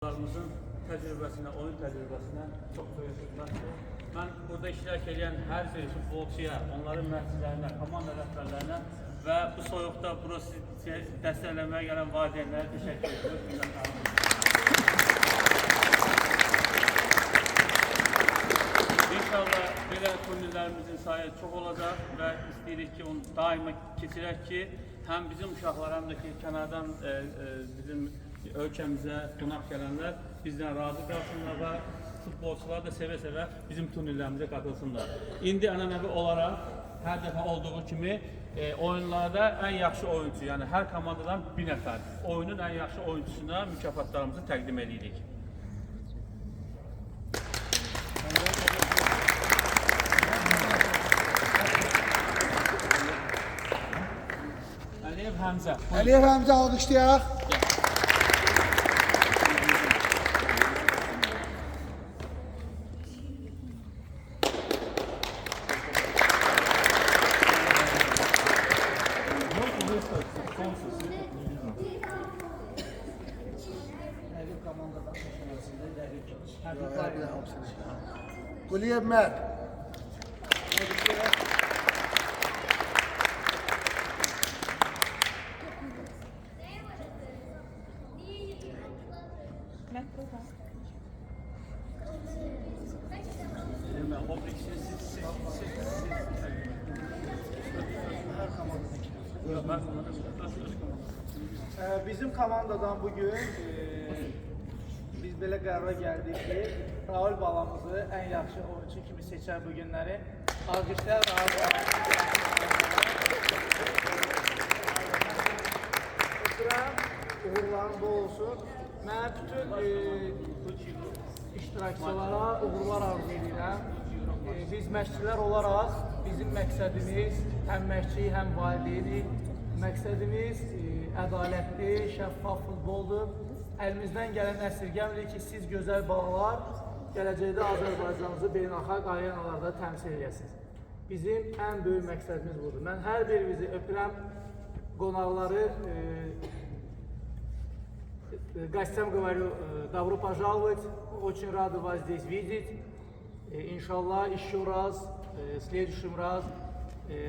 Oyuncularımızın təcrübəsinə, oyun təcrübəsinə çox böyük xidmətdir. Mən burada iştirak edən hər bir futbolçuya, onların məşqçilərinə, komanda rəhbərlərinə və bu soyuqda prosesi dəstəkləməyə gələn valideynlərə təşəkkür ediyorum. İnşallah belə turnirlərimizin sayı çox olacaq və istəyirik ki, onu daima keçirək ki, həm bizim uşaqlar, həm də ki, kənardan bizim ölkəmizə qonaq gələnlər bizdən razı qalsınlar və futbolçular da sevə-sevə bizim turnirlərimizə qatılsınlar. İndi ənənəvi olaraq hər dəfə olduğu kimi oyunlarda ən yaxşı oyuncu, yəni hər komandadan bir nəfər oyunun ən yaxşı oyuncusuna mükafatlarımızı təqdim edirik. Əliyev Həmzə. Əliyev Həmzə alqışlayaq. Quliyev Mərd. Bizim komandadan bugün biz belə qərara gəldik ki, Raul balamızı ən yaxşı oyuncu kimi seçər bu günləri. Alqışlar Raul balamızı. Uğurların bol olsun. Mən bütün iştirakçılara uğurlar arzu edirəm. Biz məşqçilər olaraq bizim məqsədimiz həm məşqçi, həm valideyni. Məqsədimiz ədalətli, şəffaf futboldur. Əlimizdən gələn əsirgəmirik ki, siz gözəl balalar gələcəkdə Azərbaycanımızı beynəlxalq arenalarda təmsil edəsiniz. Bizim ən böyük məqsədimiz budur. Mən hər birinizi öpürəm, qonaqları гостям говорю, добро пожаловать, очень рады вас здесь видеть. Иншаллах, еще раз, в следующем раз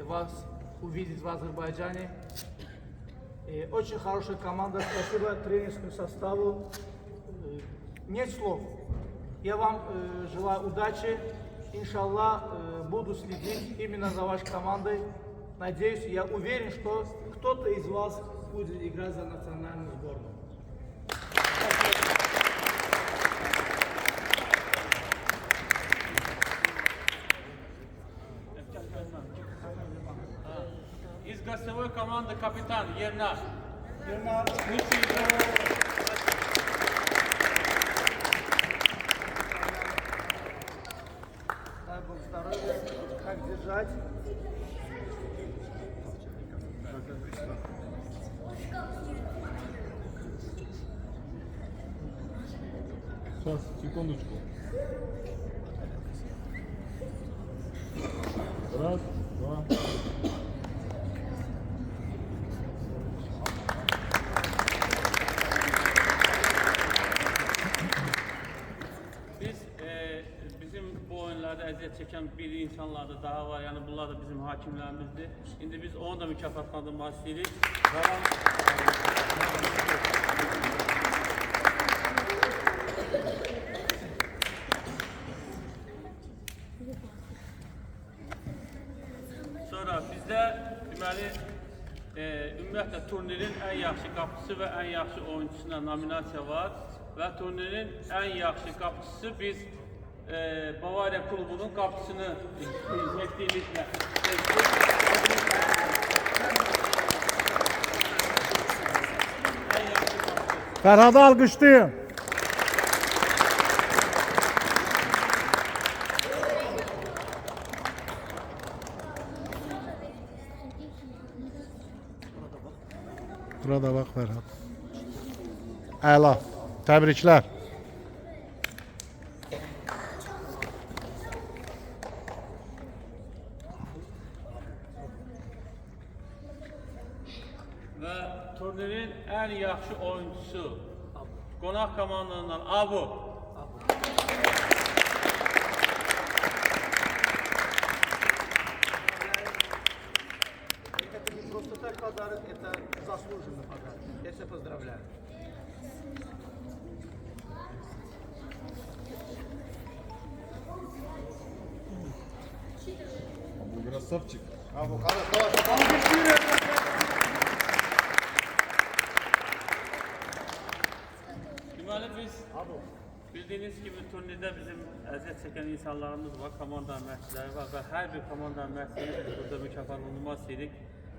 вас увидеть в Азербайджане. Очень хорошая команда, спасибо тренерскому составу. Нет слов. Я вам желаю удачи. Иншаллах, буду следить именно за вашей командой. Надеюсь, я уверен, что кто-то из вас будет играть за национальную сборную. Из гостевой команды капитан Ернар. Ернар. Дай Бог здоровья. Как держать? Сейчас, секундочку. Раз, два. Bizim bu oyunlarda əziyyət çəkən bir insanlar da daha var, yəni bunlar da bizim hakimlərimizdir. İndi biz onu da mükafatlandırmaq istəyirik. Sonra bizdə deməli ümumiyyətlə turnirin ən yaxşı qapıcısı və ən yaxşı oyuncusuna nominasiya var və turnirin ən yaxşı qapıcısı biz Bavariya klubunun qapıcısını etdiyimizlə Fərhadı alqışlayın. Burada bax Fərhad. Əla. Təbriklər. və turnirin ən yaxşı oyuncusu Qonaq komandandan Abu. Это не просто так подарок, это заслуженный подарок. Я тебя поздравляю. Красавчик. Deməli biz bildiyiniz kimi turnirdə bizim əziyyət çəkən insanlarımız var, komanda məşqçiləri var və hər bir komanda məşqçini biz burada mükafatlandırmaq istəyirik.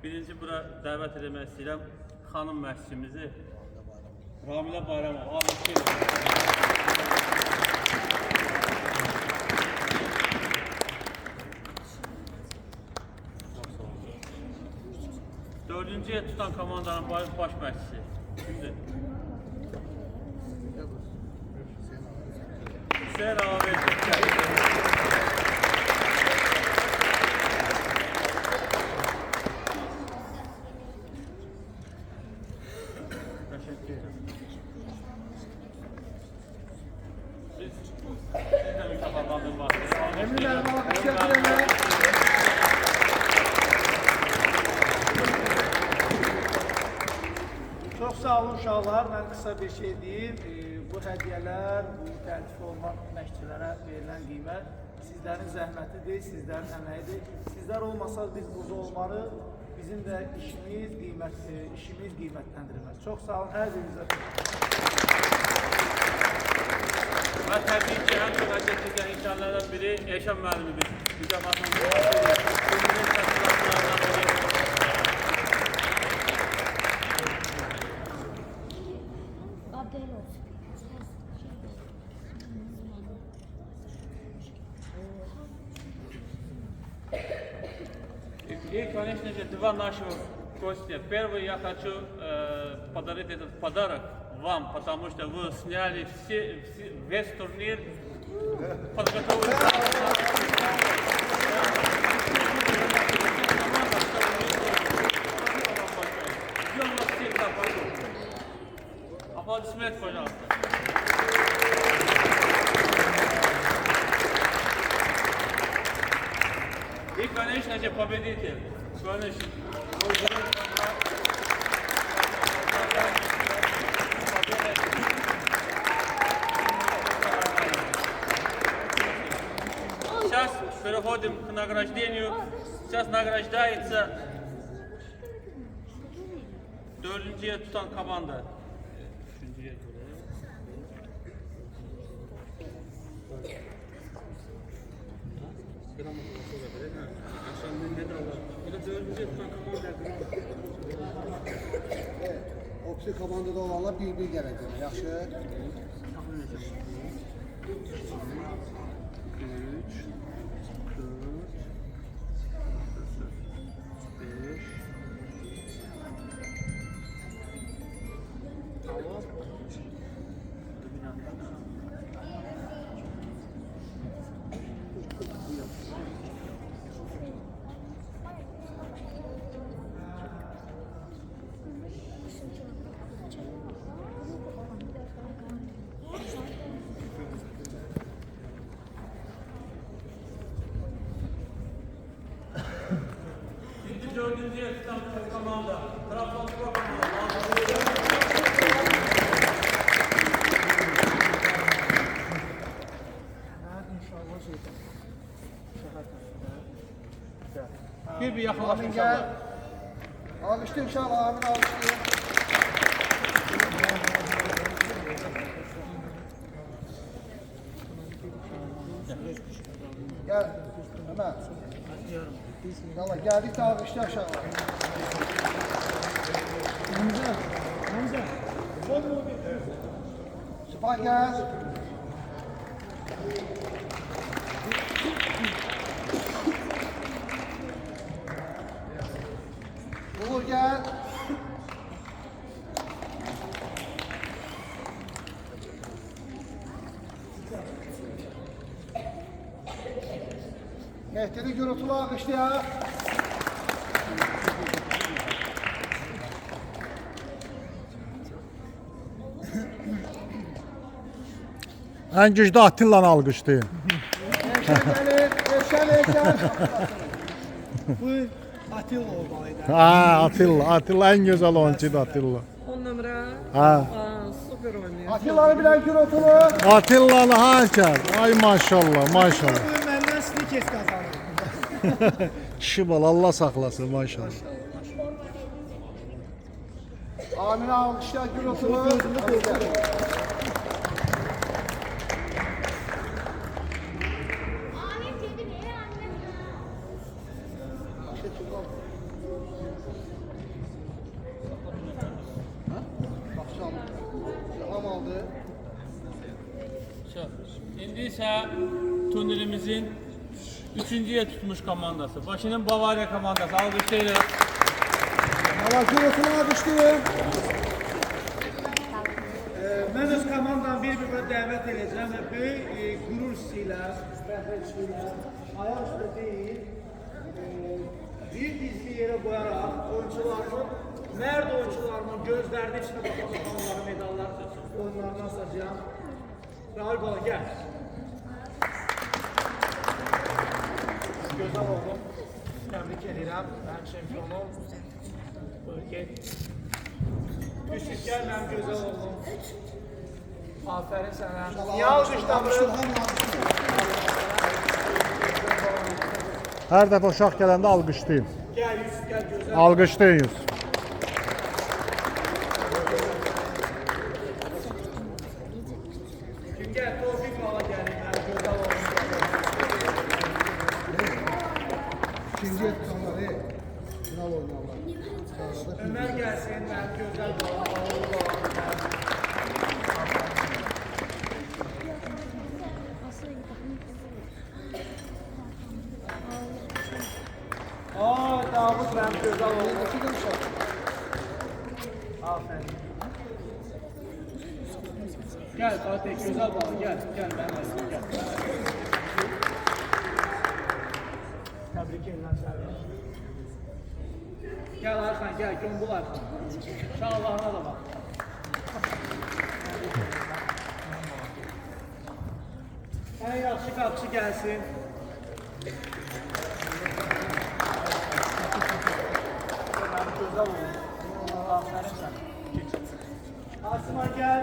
Birinci bura dəvət etmək istəyirəm xanım məşqçimizi Ramilə Bayramova. Dördüncüye tutan komandanın baş məşqçisi. Şimdi Hüseyin abi. Teşekkür ederim. Biz sizden mükafatlandırmak istiyoruz. Eminlerim abi, teşekkür ederim. Çok sağ olun uşaqlar. Mən qısa bir şey deyim. Bu hədiyyələr, bu təltif olunan məşqçilərə verilən qiymət sizlərin zəhmətidir, sizlərin əməyidir. Sizlər olmasaz biz burada olmarıq. Bizim də işimiz qiymətləndirilməz. Çox sağ olun hər birinizə. Və təbii ki, ən çox əziyyət çəkən insanlardan biri Eşan müəllimimiz. Mükafatlandırmaq И, конечно же, два наших гостя. Первый, я хочу подарить этот подарок вам, потому что вы сняли весь турнир, подготовили. Ждем вас всегда, пожалуйста. Аплодисменты, пожалуйста. И, конечно же, победитель. Конечно. Сейчас переходим к награждению. Сейчас награждается dördüncüye tutan komanda. Üçüncüye Oksi komandada olanlar bir gələcək. Yaxşı. 4. tutan komanda. Trabzonspor komanda. Bir yakınlaşın inşallah. Alıştı inşallah amin alıştı. Gel. Hemen. Yalla geldik de alıştı aşağı. Hamza. Sıfat gel. Uğur gel. Mehter'i gürültülü alkıştı ya. En güçlü Atilla'nı alqışlayın. Eşen gelir. Eşen. Bu Atilla olmalıydı. Ha, Atilla en güzel oyuncuydu Atilla. 10 numara. Ha. Süper oynuyor. Atilla'nı bilen gürültülü. Atilla'lı haker. Ay maşallah, maşallah. Bu benden snikes kazanır. Kişi bal, Allah saxlasın maşallah. Amine alkışlar gürültülü. İlham aldı. İndi isə turnirimizin 3-cüyə tutmuş komandası. Başının Bavariya komandası. Alqışlayırıq. Valla gürültülü alkışlayın. Mən öz komandamı bir-birinə dəvət edəcəm və böyük qürur hissi ilə, fəxr ilə, ayaq üstə deyil, bir dizli yerə qoyaraq oyuncularımın, mərd oyuncularımın gözlərinin içinə baxacaq onların medallar oyunlarından asacağım. Rahul Bala, gəl. Gözəl oğlum, təbrik edirəm, mənim çempionum. Buyur, get. Yusuf, gəl mənim gözəl oğlum. Aferin sənə. Niyə alqışlamırıq? Hər dəfə uşaq gələndə alqışlayın. Gəl Yusuf, gəl gözəl. Alqışlayın Yusuf. Kim gəl, Tevfik Bala gəlir, mənim gözəl oğlum. İkinci et kanları. Final oynarlar. Ömər gəlsin, mənim gözəl balam, oğul balam. Ay, Davud mənim gözəl oğlum. Aferin. Gəl Fatih, gözəl balam, gəl mənim əzim, gəl. Təbrik edirəm səni. Gel Arkan gel, Gömbul Arkan. Şalvarına da bak. En yaxşı qapçı gelsin. Mənim gözəl olun. Aferin sən. Asma gel.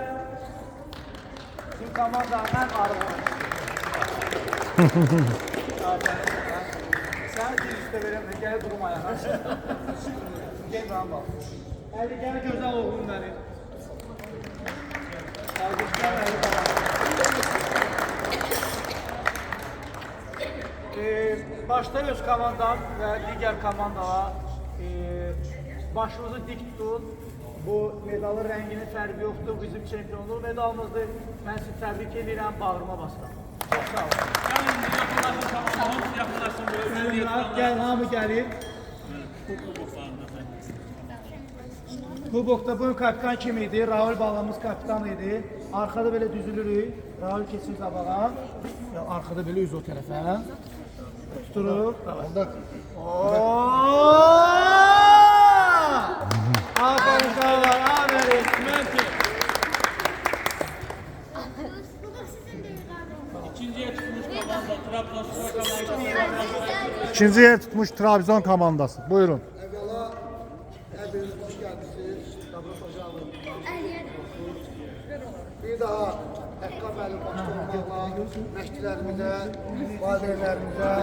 Tüm komandanın ən arığı. Aferin sən. Sen bir üstə verəm də gəl durum ayağa. Gel bana bak. Hadi gel gözəl oğlum benim. Alqışlar məni bana. Başta öz komandam və digər komandalar başınızı dik tutun. Bu medalın rənginin fərqi yoxdur. Bizim çempionluq medalımızdır. Mən sizi təbrik edirəm, bağrıma basıram. Çox sağ olun. Gəlin, yaxınlaşın komandamız, yaxınlaşın. Gəl, hamı gəlir. Kubokda bugün kapitan kim idi? Rahul balamız kapitan idi. Arkada böyle düzülürük. Rahul kesin qabağa. Ya arkada böyle üz o tərəfə. Tuturuq. Aferin qavalar, aferin. İkinciyə tutmuş komanda, Trabzonspor komandası. İkinci yer tutmuş Trabzon komandası. Buyurun. Evvela hepiniz hoş geldiniz. Dabra Paşalı. Bir daha Əqqab Əli başda olmaqla məşqçilərimizə, valideynlərimizə,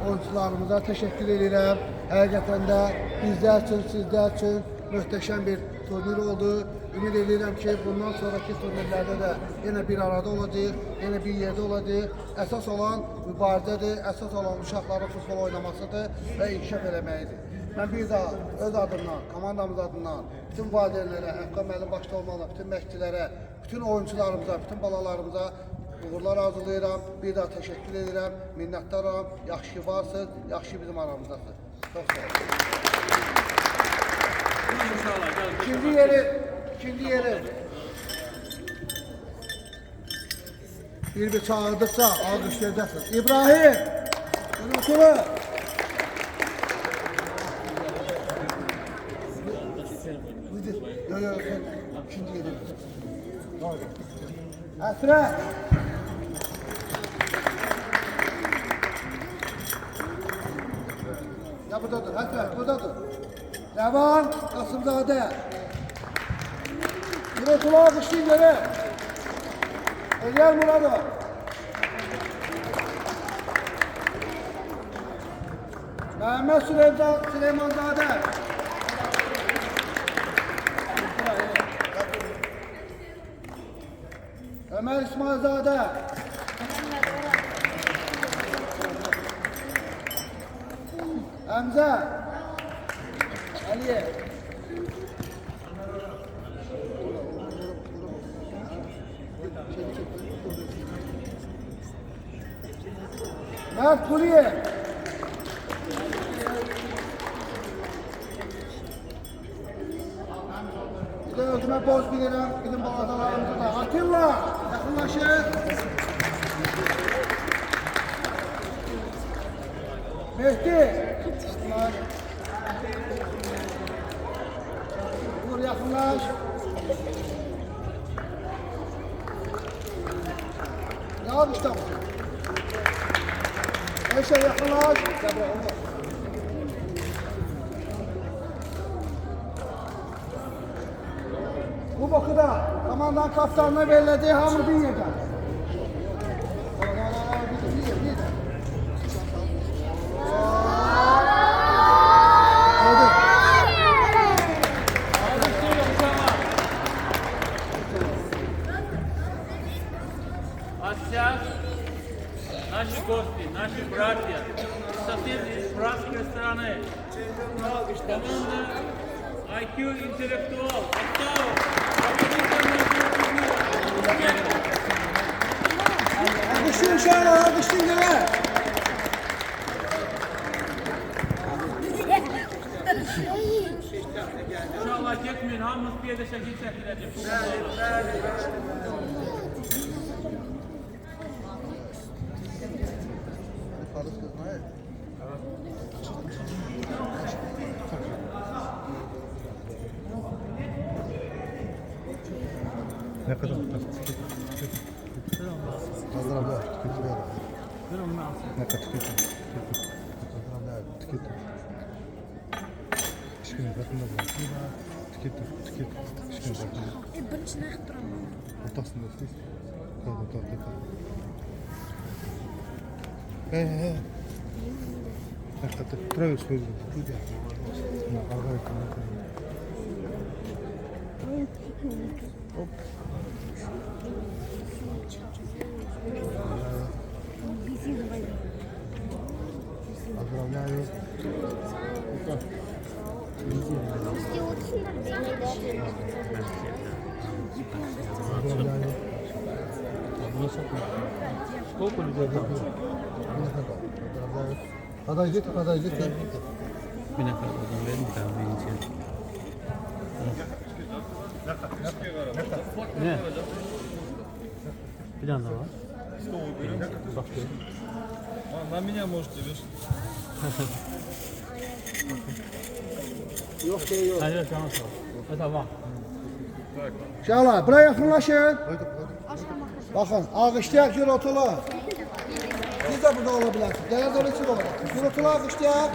oyuncularımıza təşəkkür edirəm. Həqiqətən də bizlər üçün, sizlər üçün möhtəşəm bir turnir oldu. Ümid edirəm ki, bundan sonraki turnirlərdə də yenə bir arada olacaq, yenə bir yerdə olacaq. Əsas olan mübarizədir, əsas olan uşaqların futbol oynamasıdır və inkişaf eləməyidir. Mən bir daha öz adımdan, komandamız adından, bütün valideynlərə, Əqqab Əli başda olmaqla, bütün məşqçilərə, bütün oyuncularımıza, bütün balalarımıza uğurlar arzulayıram. Bir daha təşəkkür edirəm, minnətdaram. Yaxşı ki varsınız, yaxşı ki bizim aramızdasınız. Çox sağ olun. İkinci yeri. Bir çağırdıkça alkışlayacaksınız. İbrahim! Unutulur. Yok, ikinci yeri. Esra! buradadır. Həsən, buradadır. Rəvan Qasımzadə. Yürətula qışlayın görə. Eğer Muradov. Mehmet Süleymanzade. Ömer İsmailzade. Hamza. Aliye. Mert Kuliye. Bir de özüme boz bilirim. Bizim bağladalarımızı da. Atilla. Yakınlaşın. Mehdi. Vur yakınlaş. Ne abi işte bu? Neyse yakınlaş. Bu boku da komandan kaptanına belirlediği hamı bir yerden. Наши гости, наши братья, соседи братской страны. Команда IQ интеллектуал. Alkışlayın şahane, alkışlayın gene. İnşallah gitmeyin, hamımız bir yerde şekil çekilecek. Ne kadar? Hazır abla. Tüketiyor. Ne kadar tüketiyor? Hazır abla. Tüketiyor. Aşkım yakında bu. Tüketiyor. Aşkım yakında. birinchi narx turaman. Ortasında siz. Kaldı. He. Hakikaten. Duruyor sözü. Hazır abla. Сколько людей? Hadi git. Bir dakika, verin bir tane benim için. Ne? Bir tane daha var. Bak На меня можете вешать. Yok şey yok. Hayır, tamam. Tamam. Şahlar, buraya yakınlaşın. Bakın, alkışlayak Yurotula. Siz de burada olabilirsiniz. Genel devlet için olarak. Yurotula alkışlayak.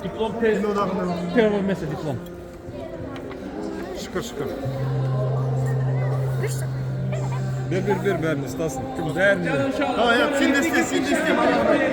Diplom, первое место диплом. Şükür şükür. Ver benim istasın. Kim değerli. Tamam yap. Şimdi iste.